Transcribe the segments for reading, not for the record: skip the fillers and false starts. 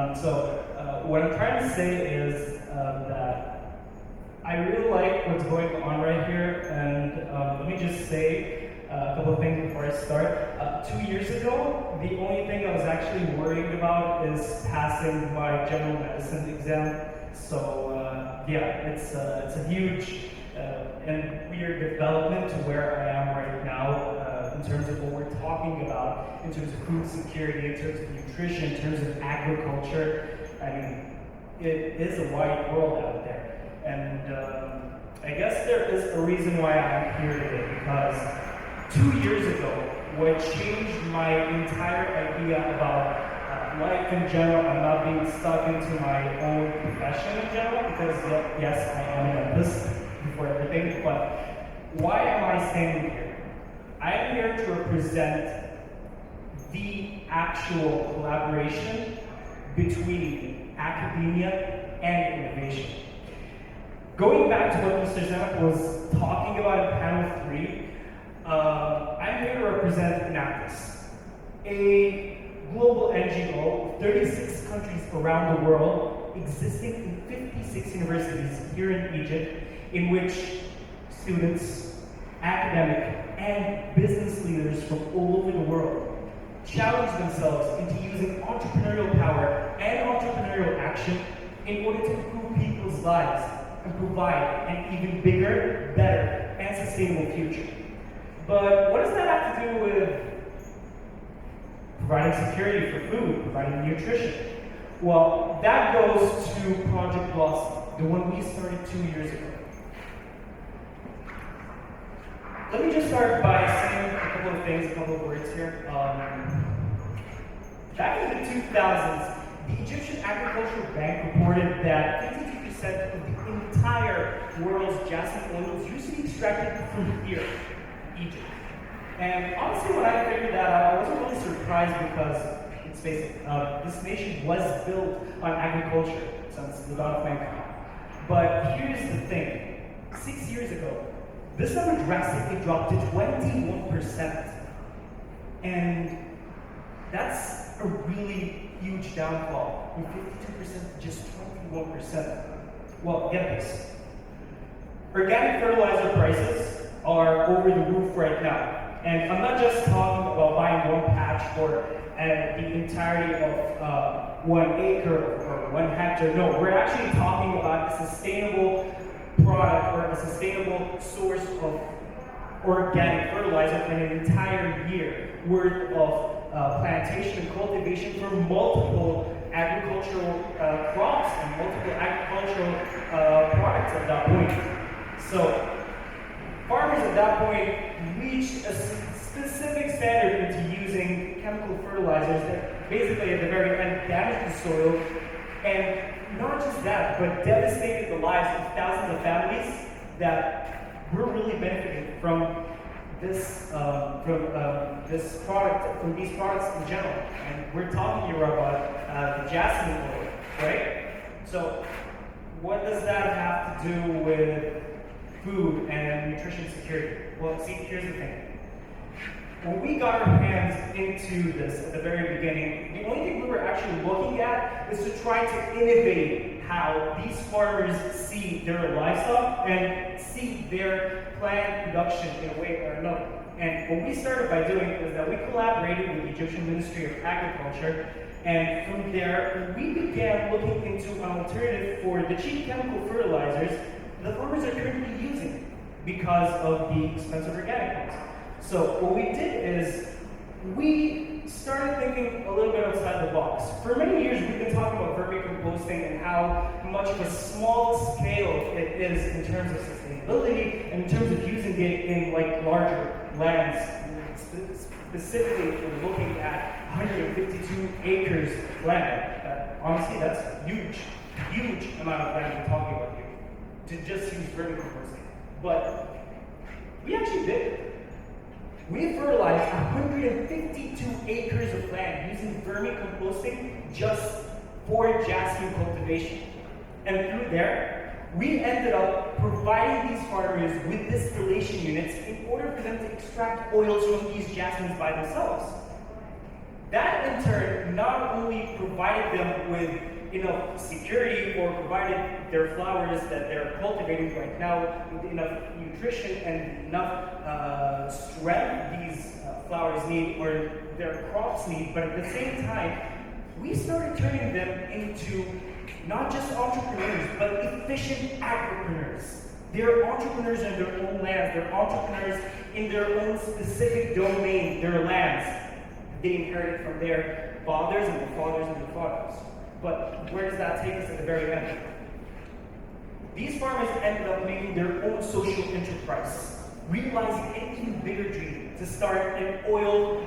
What I'm trying to say is that I really like what's going on right here, and let me just say a couple of things before I start. 2 years ago, the only thing I was actually worried about is passing my general medicine exam. So yeah, it's a huge and weird development to where I am right now in terms of what we're talking about, in terms of food security, in terms of nutrition, in terms of agriculture. I mean, it is a wide world out there. And I guess there is a reason why I'm here today, because 2 years ago, what changed my entire idea about life in general and not being stuck into my own profession in general, because yes, I am a dentist before everything, but why am I standing here? I am here to represent the actual collaboration between academia and innovation. Going back to what Mr. Zemek was talking about in panel 3, I'm here to represent Enactus, a global NGO of 36 countries around the world, existing in 56 universities here in Egypt, in which students, academic, and business leaders from all over the world challenge themselves into using entrepreneurial power and entrepreneurial action in order to improve people's lives and provide an even bigger, better, and sustainable future. But what does that have to do with providing security for food, providing nutrition? Well, that goes to Project Blossom, the one we started 2 years ago. Let me just start by saying a couple of things, a couple of words here. Back in the 2000s, the Egyptian Agricultural Bank reported that 52% of the entire world's jasmine oils used to be extracted from here, Egypt. And honestly, when I figured that out, I wasn't really surprised because, let's face it, this nation was built on agriculture since the dawn of mankind. But here's the thing, 6 years ago, this number drastically dropped to 21%. And that's a really huge downfall, from 52% to just 21%. Well, get this. Organic fertilizer prices are over the roof right now. And I'm not just talking about buying one patch for the entirety of 1 acre or 1 hectare. No, we're actually talking about a sustainable product or a sustainable source of organic fertilizer in an entire year worth of plantation and cultivation for multiple agricultural crops and multiple agricultural products at that point. So farmers at that point reached a specific standard into using chemical fertilizers that basically at the very end damaged the soil, and not just that, but devastated the lives of thousands of families that were really benefiting from this product, from these products in general. And we're talking here about the jasmine oil, right? So what does that have to do with food and nutrition security? Well, see, here's the thing. When we got our hands into this at the very beginning, the only thing we were actually looking at is to try to innovate how these farmers see their livestock and see their plant production in a way or another. And what we started by doing is that we collaborated with the Egyptian Ministry of Agriculture, and from there, we began looking into an alternative for the cheap chemical fertilizers the farmers are currently using because of the expensive organic ones. So what we did is we started thinking a little bit outside the box. For many years, we've been talking about vermicomposting and how much of a small scale it is in terms of sustainability and in terms of using it in like larger lands. Specifically, if we're looking at 152 acres of land. Honestly, that's a huge amount of land we're talking about here to just use vermicomposting. But we actually did it. We fertilized 152 acres of land using vermicomposting just for jasmine cultivation. And through there, we ended up providing these farmers with distillation units in order for them to extract oils from these jasmines by themselves. That in turn not only provided them with enough security or provided their flowers that they're cultivating right now with enough nutrition and enough strength these flowers need or their crops need, but at the same time, we started turning them into not just entrepreneurs, but efficient agripreneurs. They're entrepreneurs in their own lands. They're entrepreneurs in their own specific domain, their lands. They inherited from their fathers and their fathers and their fathers. But where does that take us at the very end? These farmers ended up making their own social enterprise, realizing an even bigger dream to start an oil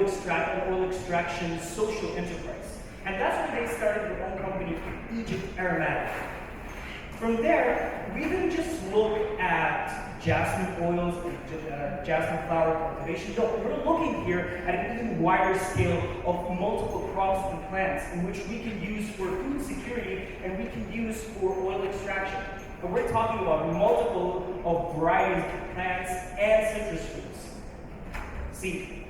extraction social enterprise. And that's when they started their own company, Egypt Aromatic. From there, we didn't just look at jasmine oils and jasmine flower cultivation. No, we're looking here at an even wider scale of multiple crops and plants in which we can use for food security and we can use for oil extraction. But we're talking about multiple of varieties of plants and citrus fruits. See,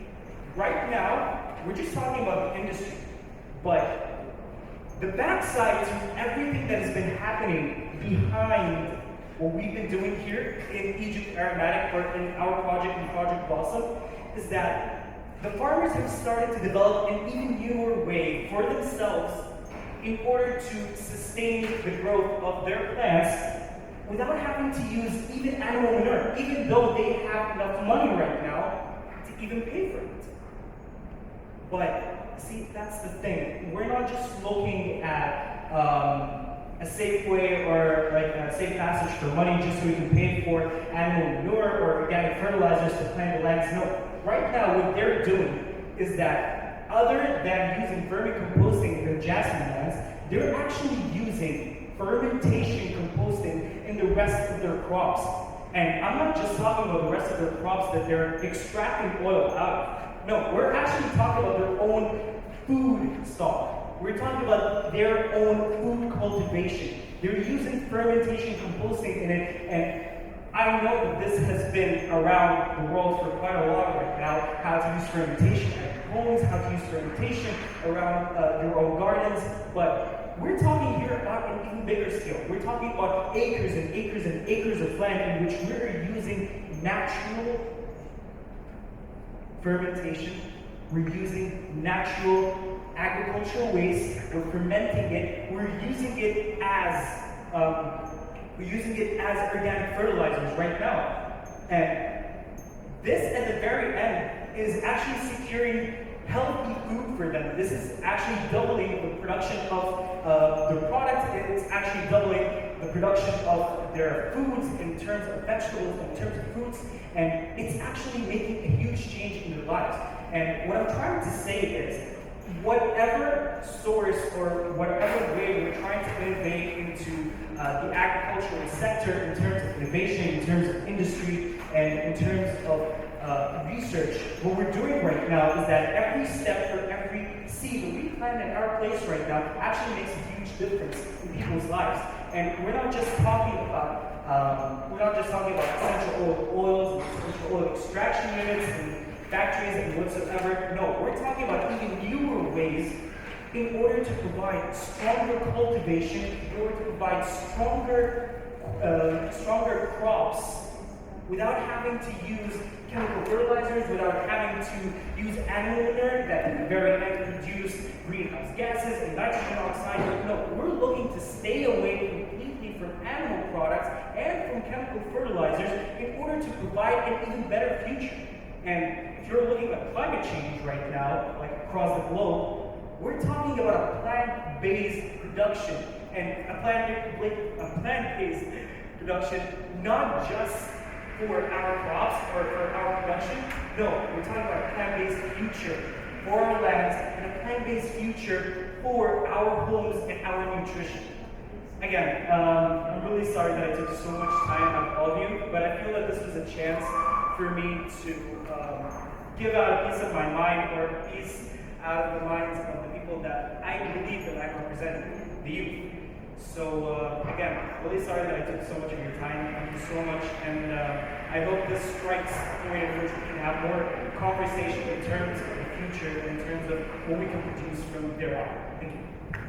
right now, we're just talking about the industry, but the backside to everything that has been happening behind what we've been doing here in Egypt Aromatic or in our project, in Project Blossom, is that the farmers have started to develop an even newer way for themselves in order to sustain the growth of their plants without having to use even animal manure, even though they have enough money right now to even pay for it. But see, that's the thing. We're not just looking at a safe way or like a safe passage for money just so we can pay for animal manure or organic fertilizers to plant the lands. No, right now what they're doing is that other than using vermicomposting in the jasmine lands, they're actually using fermentation composting in the rest of their crops. And I'm not just talking about the rest of their crops that they're extracting oil out of. No, we're actually talking about their own food stock. We're talking about their own food cultivation. They're using fermentation composting in it, and I know that this has been around the world for quite a while right now, how to use fermentation at your homes, how to use fermentation around your own gardens, but we're talking here about an even bigger scale. We're talking about acres and acres and acres of land in which we're using natural fermentation. We're using natural agricultural waste. We're fermenting it. We're using it as organic fertilizers right now. And this, at the very end, is actually securing healthy food for them. This is actually doubling the production of the product. It's actually doubling the production of their foods in terms of vegetables, in terms of fruits, and it's actually making a huge change in their lives. And what I'm trying to say is, whatever source or whatever way we're trying to innovate into the agricultural sector in terms of innovation, in terms of industry, and in terms of research, what we're doing right now is that every step or every seed that we plant in our place right now actually makes a huge difference in people's lives. And we're not just talking about essential oils and essential oil extraction units and factories and whatsoever. No, we're talking about even newer ways in order to provide stronger cultivation, in order to provide stronger crops without having to use chemical fertilizers, without having to use animal manure that at the very end produce greenhouse gases and nitrogen oxide. No, we're looking to stay away completely from animal products and from chemical fertilizers in order to provide an even better future. And if you're looking at climate change right now, like across the globe, we're talking about a plant-based production, and a plant-based production not just for our crops or for our production. No, we're talking about a plant-based future for our lands and a plant-based future for our homes and our nutrition. Again, I'm really sorry that I took so much time out of all of you, but I feel that this was a chance for me to give out a piece of my mind or a piece out of the minds of the people that I believe that I represent, the youth. So again, really sorry that I took so much of your time. Thank you so much, and I hope this strikes a point in which we can have more conversation in terms of the future in terms of what we can produce from there on. Thank you.